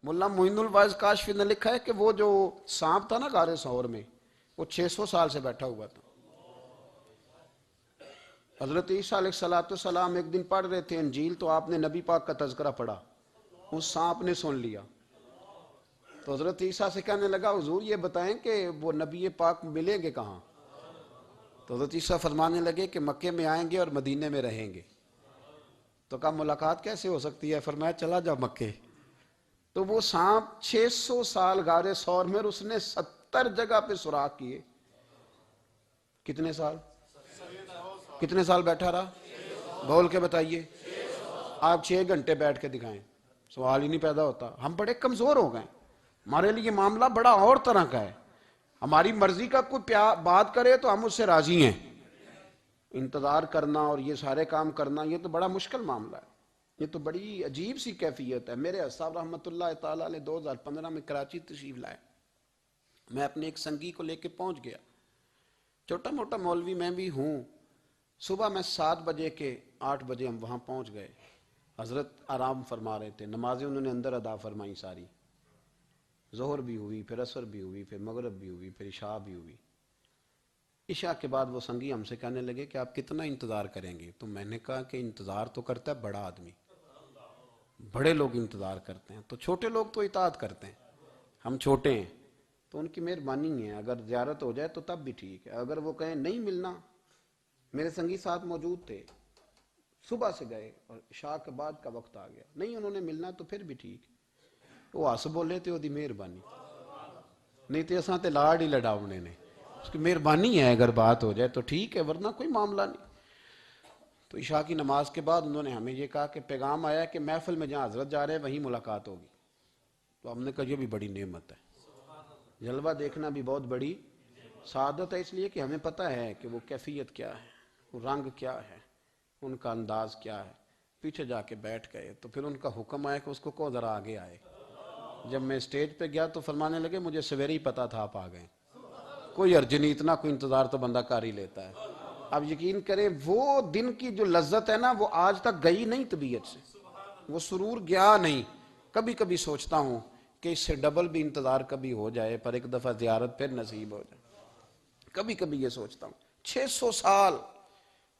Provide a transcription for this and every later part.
ملا معین الواعظ کاشفی نے لکھا ہے کہ وہ جو سانپ تھا نا غار ثور میں، وہ 600 سال سے بیٹھا ہوا تھا۔ حضرت عیسیٰ علیہ السلام ایک دن پڑھ رہے تھے انجیل، تو آپ نے نبی پاک کا تذکرہ پڑھا، اس سانپ نے سن لیا، تو حضرت عیسیٰ سے کہنے لگا حضور یہ بتائیں کہ وہ نبی پاک ملیں گے کہاں؟ تو حضرت عیسیٰ فرمانے لگے کہ مکے میں آئیں گے اور مدینے میں رہیں گے۔ تو کہا ملاقات کیسے ہو سکتی ہے؟ فرمایا چلا جا مکے۔ تو وہ سانپ 600 سال غار ثور میں، اس نے 70 جگہ پہ سوراخ کیے۔ کتنے سال؟ کتنے سال بیٹھا رہا؟ بول کے بتائیے۔ آپ 6 گھنٹے بیٹھ کے دکھائیں، سوال ہی نہیں پیدا ہوتا۔ ہم بڑے کمزور ہو گئے، ہمارے لیے معاملہ بڑا اور طرح کا ہے۔ ہماری مرضی کا کوئی بات کرے تو ہم اس سے راضی ہیں، انتظار کرنا اور یہ سارے کام کرنا یہ تو بڑا مشکل معاملہ ہے، یہ تو بڑی عجیب سی کیفیت ہے۔ میرے صاحب رحمۃ اللہ تعالیٰ نے 2015 میں کراچی تشریف لائے، میں اپنے ایک سنگی کو لے کے پہنچ گیا، چھوٹا موٹا مولوی میں بھی ہوں۔ صبح میں 7 بجے کے 8 بجے ہم وہاں پہنچ گئے، حضرت آرام فرما رہے تھے، نمازیں انہوں نے اندر ادا فرمائی ساری، ظہر بھی ہوئی، پھر عصر بھی ہوئی، پھر مغرب بھی ہوئی، پھر عشاء بھی ہوئی۔ عشاء کے بعد وہ سنگی ہم سے کہنے لگے کہ آپ کتنا انتظار کریں گے؟ تو میں نے کہا کہ انتظار تو کرتا ہے بڑا آدمی، بڑے لوگ انتظار کرتے ہیں، تو چھوٹے لوگ تو اطاعت کرتے ہیں، ہم چھوٹے ہیں تو ان کی مہربانی ہے، اگر زیارت ہو جائے تو تب بھی ٹھیک ہے، اگر وہ کہیں نہیں ملنا۔ میرے سنگی ساتھ موجود تھے، صبح سے گئے اور عشاء کے بعد کا وقت آ گیا، نہیں انہوں نے ملنا تو پھر بھی ٹھیک، وہ ہس بولے تھے وہ مہربانی، نہیں تو اساں تے لاڑ ہی لڑاونے نے، اس کی مہربانی ہے، اگر بات ہو جائے تو ٹھیک ہے ورنہ کوئی معاملہ نہیں۔ تو عشاء کی نماز کے بعد انہوں نے ہمیں یہ کہا کہ پیغام آیا کہ محفل میں جہاں حضرت جا رہے ہیں وہیں ملاقات ہوگی۔ تو ہم نے کہا یہ بھی بڑی نعمت ہے، جلوہ دیکھنا بھی بہت بڑی سعادت ہے، اس لیے کہ ہمیں پتہ ہے کہ وہ کیفیت کیا ہے، وہ رنگ کیا ہے، ان کا انداز کیا ہے۔ پیچھے جا کے بیٹھ گئے تو پھر ان کا حکم آیا کہ اس کو ذرا آگے آئے۔ جب میں اسٹیج پہ گیا تو فرمانے لگے مجھے سویرے ہی پتا تھا آپ آ گئے، کوئی عرض نہیں، اتنا کوئی انتظار تو بندہ کر ہی لیتا ہے۔ اب یقین کریں وہ دن کی جو لذت ہے نا وہ آج تک گئی نہیں طبیعت سے، وہ سرور گیا نہیں۔ کبھی کبھی سوچتا ہوں کہ اس سے ڈبل بھی انتظار کبھی ہو جائے پر ایک دفعہ زیارت پھر نصیب ہو جائے، کبھی کبھی یہ سوچتا ہوں۔ 600 سال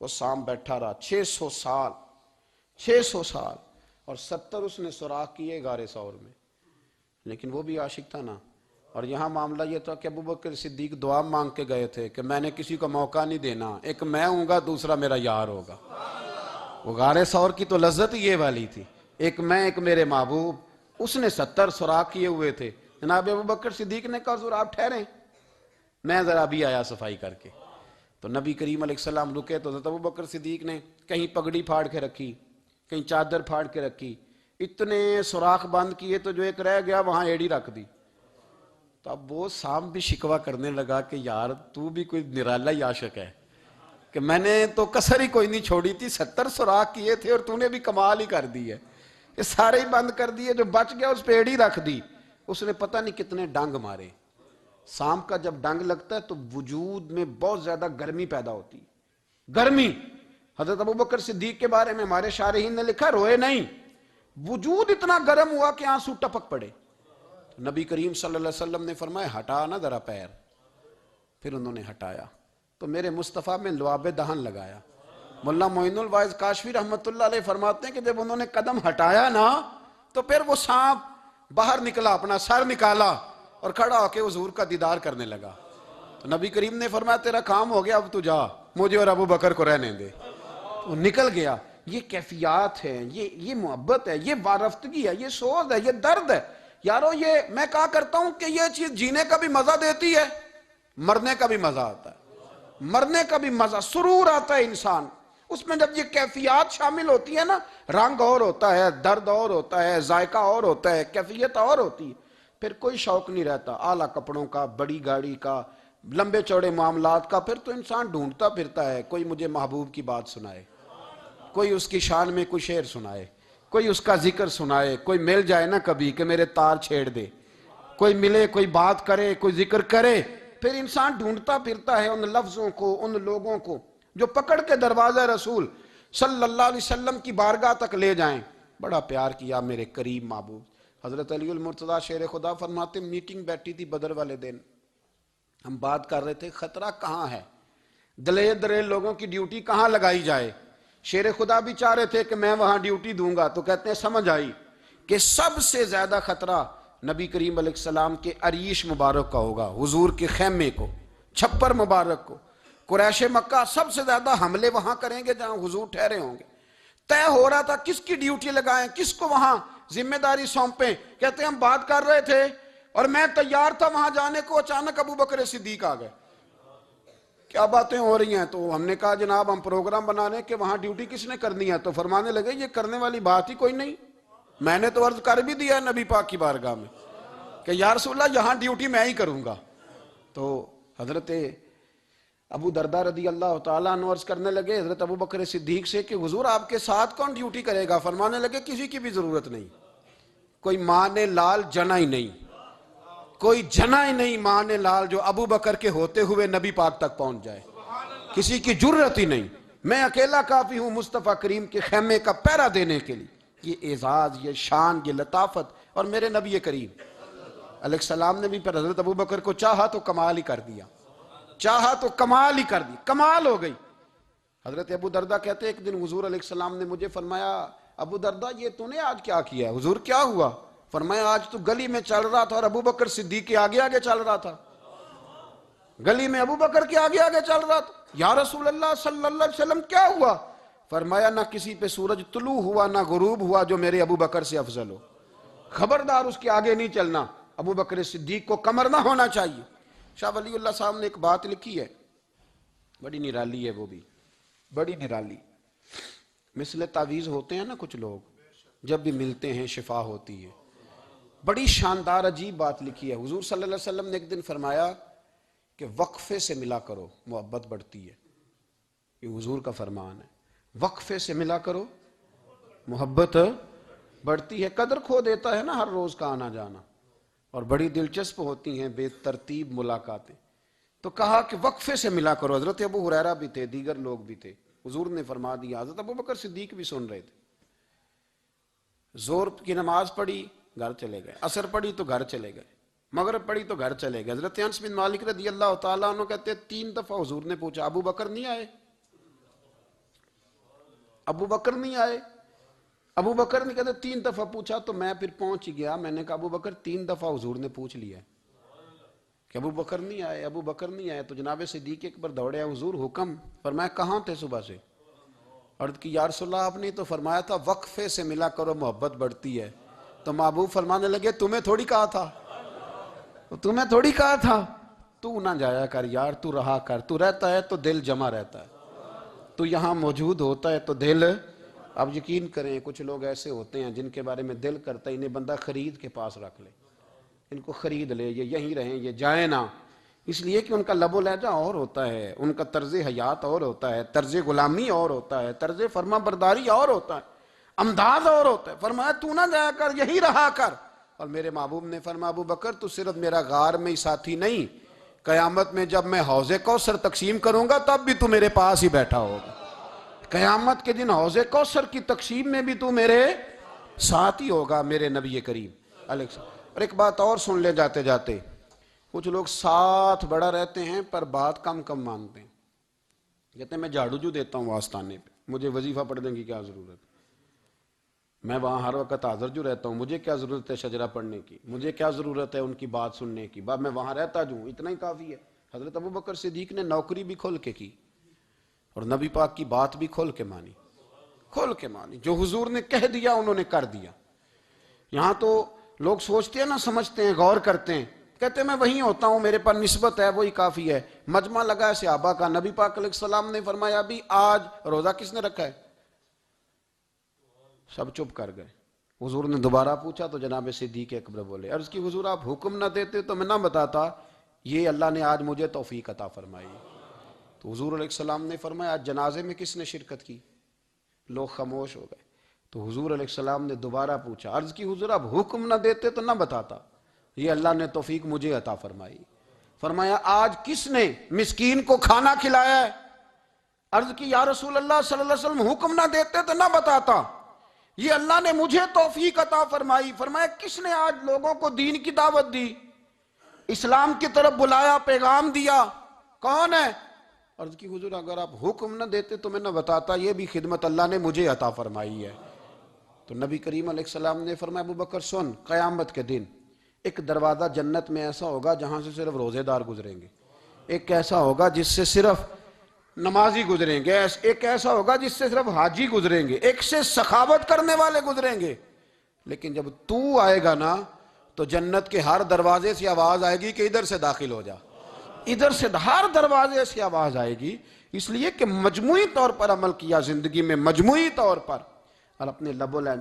وہ سام بیٹھا رہا، 600 سال، 600 سال، اور 70 اس نے سوراخ کیے غار ثور میں، لیکن وہ بھی عاشق تھا نا۔ اور یہاں معاملہ یہ تھا کہ ابوبکر صدیق دعا مانگ کے گئے تھے کہ میں نے کسی کو موقع نہیں دینا، ایک میں ہوں گا دوسرا میرا یار ہوگا۔ وہ غار ثور کی تو لذت یہ والی تھی، ایک میں ایک میرے محبوب۔ اس نے 70 سوراخ کیے ہوئے تھے، جناب ابوبکر صدیق نے کہا حضور آپ ٹھہریں، میں ذرا بھی آیا صفائی کر کے۔ تو نبی کریم علیہ السلام رکے تو حضرت ابوبکر صدیق نے کہیں پگڑی پھاڑ کے رکھی، کہیں چادر پھاڑ کے رکھی، اتنے سوراخ بند کیے تو جو ایک رہ گیا وہاں ایڑی رکھ دی۔ تو اب وہ سام بھی شکوہ کرنے لگا کہ یار تو بھی کوئی نرالا ہی عاشق ہے کہ میں نے تو کسر ہی کوئی نہیں چھوڑی تھی، 70 سوراخ کیے تھے اور تو نے بھی کمال ہی کر دی ہے، یہ سارے ہی بند کر دیے، جو بچ گیا اس پہ ایڑی رکھ دی۔ اس نے پتہ نہیں کتنے ڈنگ مارے۔ سام کا جب ڈنگ لگتا ہے تو وجود میں بہت زیادہ گرمی پیدا ہوتی ہے، گرمی۔ حضرت ابوبکر صدیق کے بارے میں ہمارے شارحین نے لکھا روئے نہیں، وجود اتنا گرم ہوا کہ آنسو ٹپک پڑے۔ نبی کریم صلی اللہ علیہ وسلم نے فرمایا ہٹا نہ ذرا پیر، پھر انہوں نے ہٹایا تو میرے مصطفیٰ میں لعاب دہن لگایا۔ ملا معین الواعظ کاشفی رحمۃ اللہ علیہ فرماتے ہیں کہ جب انہوں نے قدم ہٹایا نا تو پھر وہ سانپ باہر نکلا، اپنا سر نکالا اور کھڑا ہو کے حضور کا دیدار کرنے لگا۔ تو نبی کریم نے فرمایا تیرا کام ہو گیا، اب تو جا، مجھے اور ابو بکر کو رہنے دے۔ وہ نکل گیا۔ یہ کیفیات ہے، یہ محبت ہے، یہ وارفتگی ہے، یہ سوز ہے، یہ درد ہے۔ یارو یہ میں کہا کرتا ہوں کہ یہ چیز جینے کا بھی مزہ دیتی ہے، مرنے کا بھی مزہ آتا ہے، مرنے کا بھی مزہ، سرور آتا ہے انسان اس میں جب یہ کیفیات شامل ہوتی ہے نا۔ رنگ اور ہوتا ہے، درد اور ہوتا ہے، ذائقہ اور ہوتا ہے، کیفیت اور ہوتی ہے، پھر کوئی شوق نہیں رہتا اعلیٰ کپڑوں کا، بڑی گاڑی کا، لمبے چوڑے معاملات کا۔ پھر تو انسان ڈھونڈتا پھرتا ہے کوئی مجھے محبوب کی بات سنائے، کوئی اس کی شان میں کوئی شعر سنائے، کوئی اس کا ذکر سنائے، کوئی مل جائے نا کبھی کہ میرے تار چھیڑ دے، کوئی ملے، کوئی بات کرے، کوئی ذکر کرے۔ پھر انسان ڈھونڈتا پھرتا ہے ان لفظوں کو، ان لوگوں کو جو پکڑ کے دروازہ رسول صلی اللہ علیہ وسلم کی بارگاہ تک لے جائیں۔ بڑا پیار کیا میرے قریب محبوب، حضرت علی المرتضیٰ شیر خدا فرماتے میٹنگ بیٹھی تھی بدر والے دن، ہم بات کر رہے تھے خطرہ کہاں ہے، دلیر دلیر لوگوں کی ڈیوٹی کہاں لگائی جائے۔ شیر خدا بھی چاہ رہے تھے کہ میں وہاں ڈیوٹی دوں گا، تو کہتے ہیں سمجھ آئی کہ سب سے زیادہ خطرہ نبی کریم علیہ السلام کے عریش مبارک کا ہوگا، حضور کے خیمے کو، چھپر مبارک کو۔ قریش مکہ سب سے زیادہ حملے وہاں کریں گے جہاں حضور ٹھہرے ہوں گے۔ طے ہو رہا تھا کس کی ڈیوٹی لگائیں، کس کو وہاں ذمہ داری سونپیں۔ کہتے ہیں ہم بات کر رہے تھے اور میں تیار تھا وہاں جانے کو، اچانک ابو بکر صدیق آ گئے۔ کیا باتیں ہو رہی ہیں؟ تو ہم نے کہا جناب ہم پروگرام بنا رہے ہیں کہ وہاں ڈیوٹی کس نے کرنی ہے، تو فرمانے لگے یہ کرنے والی بات ہی کوئی نہیں، میں نے تو عرض کر بھی دیا ہے نبی پاک کی بارگاہ میں کہ یا رسول اللہ یہاں ڈیوٹی میں ہی کروں گا۔ تو حضرت ابو دردہ رضی اللہ تعالیٰ عنہ عرض کرنے لگے حضرت ابو بکر صدیق سے کہ حضور آپ کے ساتھ کون ڈیوٹی کرے گا؟ فرمانے لگے کسی کی بھی ضرورت نہیں، کوئی ماں نے لال جنا ہی نہیں، کوئی جنا ہی نہیں ماں نے لال جو ابو بکر کے ہوتے ہوئے نبی پاک تک پہنچ جائے، کسی کی جرت ہی نہیں، میں اکیلا کافی ہوں مصطفیٰ کریم کے خیمے کا پہرا دینے کے لیے۔ یہ اعزاز، یہ شان، یہ لطافت، اور میرے نبی کریم علیہ السلام نے بھی پھر حضرت ابو بکر کو چاہا تو کمال ہی کر دیا، چاہا تو کمال ہی کر دی، کمال ہو گئی۔ حضرت ابو دردہ کہتے ایک دن حضور علیہ السلام نے مجھے فرمایا ابو دردہ یہ تو نے آج کیا کیا ہے؟ حضور کیا ہوا؟ فرمایا آج تو گلی میں چل رہا تھا اور ابو بکر صدیق کے آگے آگے چل رہا تھا، گلی میں ابو بکر کے آگے آگے چل رہا تھا۔ یا رسول اللہ صلی اللہ علیہ وسلم کیا ہوا؟ فرمایا نہ کسی پہ سورج طلوع ہوا نہ غروب ہوا جو میرے ابو بکر سے افضل ہو، خبردار اس کے آگے نہیں چلنا، ابو بکر صدیق کو کمر نہ ہونا چاہیے۔ شاہ ولی اللہ صاحب نے ایک بات لکھی ہے، بڑی نرالی ہے، وہ بھی بڑی نرالی۔ مثل تعویذ ہوتے ہیں نا کچھ لوگ، جب بھی ملتے ہیں شفا ہوتی ہے، بڑی شاندار عجیب بات لکھی ہے۔ حضور صلی اللہ علیہ وسلم نے ایک دن فرمایا کہ وقفے سے ملا کرو محبت بڑھتی ہے، یہ حضور کا فرمان ہے، وقفے سے ملا کرو محبت بڑھتی ہے۔ قدر کھو دیتا ہے نا ہر روز کا آنا جانا، اور بڑی دلچسپ ہوتی ہیں بے ترتیب ملاقاتیں، تو کہا کہ وقفے سے ملا کرو۔ حضرت ابو ہریرہ بھی تھے، دیگر لوگ بھی تھے، حضور نے فرما دیا، حضرت ابو بکر صدیق بھی سن رہے تھے۔ زور کی نماز پڑھی گھر چلے گئے، عصر پڑھی تو گھر چلے گئے، مغرب پڑھی تو گھر چلے گئے۔ حضرت انس بن مالک رضی اللہ تعالیٰ عنہ کہتے ہیں 3 دفعہ حضور نے پوچھا ابو بکر نہیں آئے؟ ابو بکر نہیں آئے؟ ابو بکر نے کہتے 3 دفعہ پوچھا تو میں پھر پہنچ گیا، میں نے کہا ابو بکر 3 دفعہ حضور نے پوچھ لیا کہ ابو بکر نہیں آئے، ابو بکر نہیں آئے۔ تو جناب صدیق اکبر دوڑے، حضور حکم؟ فرمایا کہاں تھے صبح سے؟ عرض کی یا رسول اللہ آپ نے تو فرمایا تھا وقفے سے ملا کرو محبت بڑھتی ہے۔ تو محبوب فرمانے لگے تمہیں تھوڑی کہا تھا، تمہیں تھوڑی کہا تھا، تو نہ جایا کر یار، تو رہا کر، تو رہتا ہے تو دل جمع رہتا ہے، تو یہاں موجود ہوتا ہے تو دل۔ اب یقین کریں کچھ لوگ ایسے ہوتے ہیں جن کے بارے میں دل کرتا ہے انہیں بندہ خرید کے پاس رکھ لے، ان کو خرید لے، یہ یہیں رہیں، یہ جائیں نہ، اس لیے کہ ان کا لب و لہجہ اور ہوتا ہے، ان کا طرز حیات اور ہوتا ہے، طرز غلامی اور ہوتا ہے، طرز فرما برداری اور ہوتا ہے، انداز اور ہوتا ہے۔ فرمایا تو نہ جایا کر، یہی رہا کر۔ اور میرے محبوب نے فرمایا ابو بکر تو صرف میرا غار میں ہی ساتھی نہیں، قیامت میں جب میں حوض کوثر تقسیم کروں گا تب بھی تو میرے پاس ہی بیٹھا ہوگا، قیامت کے دن حوض کوثر کی تقسیم میں بھی تو میرے ساتھ ہی ہوگا، میرے نبی کریم علیہ السلام۔ اور ایک بات اور سن لے جاتے جاتے، کچھ لوگ ساتھ بڑا رہتے ہیں پر بات کم کم مانتے ہیں، کہتے ہیں میں جھاڑو جو دیتا ہوں آستانے پہ، مجھے وظیفہ پڑھنے کی کیا ضرورت، میں وہاں ہر وقت حاضر جو رہتا ہوں، مجھے کیا ضرورت ہے شجرہ پڑھنے کی، مجھے کیا ضرورت ہے ان کی بات سننے کی، میں وہاں رہتا جو ہوں اتنا ہی کافی ہے۔ حضرت ابو بکر صدیق نے نوکری بھی کھول کے کی اور نبی پاک کی بات بھی کھول کے مانی، کھول کے مانی، جو حضور نے کہہ دیا انہوں نے کر دیا۔ یہاں تو لوگ سوچتے ہیں نہ سمجھتے ہیں، غور کرتے ہیں، کہتے ہیں میں وہیں ہوتا ہوں، میرے پاس نسبت ہے، وہی کافی ہے۔ مجمع لگا ہے صحابہ کا، نبی پاک علیہ السلام نے فرمایا ابھی آج روزہ کس نے رکھا ہے؟ سب چپ کر گئے۔ حضور نے دوبارہ پوچھا تو جناب صدیق اکبر بولے، عرض کی حضور آپ حکم نہ دیتے تو میں نہ بتاتا، یہ اللہ نے آج مجھے توفیق عطا فرمائی۔ تو حضور علیہ السلام نے فرمایا آج جنازے میں کس نے شرکت کی؟ لوگ خاموش ہو گئے۔ تو حضور علیہ السلام نے دوبارہ پوچھا، عرض کی حضور آپ حکم نہ دیتے تو نہ بتاتا، یہ اللہ نے توفیق مجھے عطا فرمائی۔ فرمایا آج کس نے مسکین کو کھانا کھلایا ہے؟ عرض کی یا رسول اللہ صلی اللہ علیہ وسلم حکم نہ دیتے تو نہ بتاتا، یہ اللہ نے مجھے توفیق عطا فرمائی. فرمایا کس نے آج لوگوں کو دین کی دعوت دی, اسلام کی طرف بلایا, پیغام دیا؟ کون ہے؟ عرض کی حضور اگر آپ حکم نہ دیتے تو میں نہ بتاتا, یہ بھی خدمت اللہ نے مجھے عطا فرمائی ہے. تو نبی کریم علیہ السلام نے فرمایا ابو بکر سن, قیامت کے دن ایک دروازہ جنت میں ایسا ہوگا جہاں سے صرف روزے دار گزریں گے, ایک ایسا ہوگا جس سے صرف نمازی گزریں گے, ایک ایسا ہوگا جس سے صرف حاجی گزریں گے, ایک سے سخاوت کرنے والے گزریں گے. لیکن جب تو آئے گا نا تو جنت کے ہر دروازے سے آواز آئے گی کہ ادھر سے داخل ہو جا, ادھر سے, ہر دروازے سے آواز آئے گی. اس لیے کہ مجموعی طور پر عمل کیا زندگی میں, مجموعی طور پر, اور اپنے لب و لہن.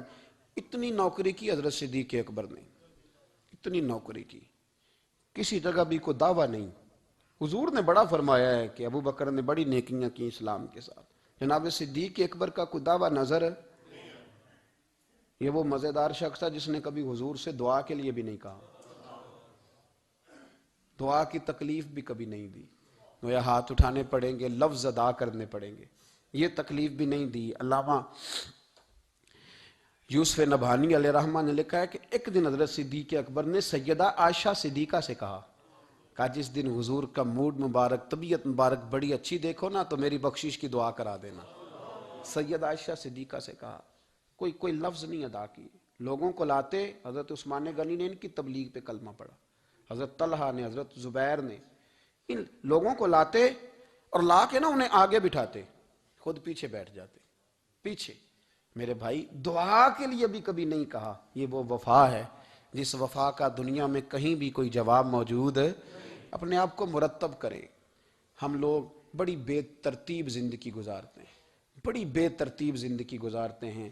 اتنی نوکری کی حضرت صدیق اکبر نے, اتنی نوکری کی, کسی جگہ بھی کوئی دعویٰ نہیں. حضور نے بڑا فرمایا ہے کہ ابو بکر نے بڑی نیکیاں کی اسلام کے ساتھ, جناب صدیق اکبر کا کوئی دعویٰ نظر ہے؟ یہ وہ مزیدار شخص تھا جس نے کبھی حضور سے دعا کے لیے بھی نہیں کہا, دعا کی تکلیف بھی کبھی نہیں دی. گویا ہاتھ اٹھانے پڑیں گے, لفظ ادا کرنے پڑیں گے, یہ تکلیف بھی نہیں دی. علامہ یوسف نبہانی علیہ رحمہ نے لکھا ہے کہ ایک دن حضرت صدیق اکبر نے سیدہ عائشہ صدیقہ سے کہا جس دن حضور کا موڈ مبارک, طبیعت مبارک بڑی اچھی دیکھو نا تو میری بخشش کی دعا کرا دینا. سیدہ عائشہ صدیقہ سے کہا, کوئی لفظ نہیں ادا کی. لوگوں کو لاتے, حضرت عثمان غنی نے ان کی تبلیغ پہ کلمہ پڑھا, حضرت طلحہ نے, حضرت زبیر نے, ان لوگوں کو لاتے اور لا کے نا انہیں آگے بٹھاتے, خود پیچھے بیٹھ جاتے. پیچھے. میرے بھائی, دعا کے لیے بھی کبھی نہیں کہا. یہ وہ وفا ہے جس وفا کا دنیا میں کہیں بھی کوئی جواب موجود ہے. اپنے آپ کو مرتب کریں. ہم لوگ بڑی بے ترتیب زندگی گزارتے ہیں, بڑی بے ترتیب زندگی گزارتے ہیں.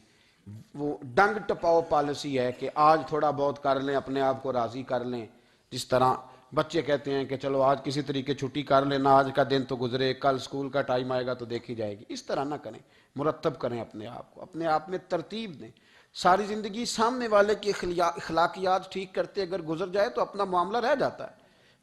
وہ ڈنگ ٹپاؤ پالیسی ہے کہ آج تھوڑا بہت کر لیں, اپنے آپ کو راضی کر لیں. جس طرح بچے کہتے ہیں کہ چلو آج کسی طریقے چھٹی کر لینا, آج کا دن تو گزرے, کل سکول کا ٹائم آئے گا تو دیکھی جائے گی. اس طرح نہ کریں, مرتب کریں اپنے آپ کو, اپنے آپ میں ترتیب دیں. ساری زندگی سامنے والے کی اخلاقیات ٹھیک کرتے اگر گزر جائے تو اپنا معاملہ رہ جاتا ہے.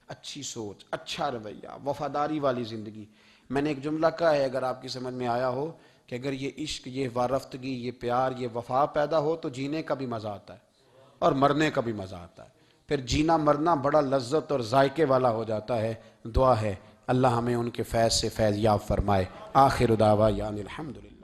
اچھی سوچ, اچھا رویہ, وفاداری والی زندگی. میں نے ایک جملہ کہا ہے, اگر آپ کی سمجھ میں آیا ہو, کہ اگر یہ عشق, یہ وارفتگی, یہ پیار, یہ وفا پیدا ہو تو جینے کا بھی مزہ آتا ہے اور مرنے کا بھی مزہ آتا ہے. پھر جینا مرنا بڑا لذت اور ذائقے والا ہو جاتا ہے. دعا ہے اللہ ہمیں ان کے فیض سے فیض یاب فرمائے. آخر دعوانا الحمدللہ.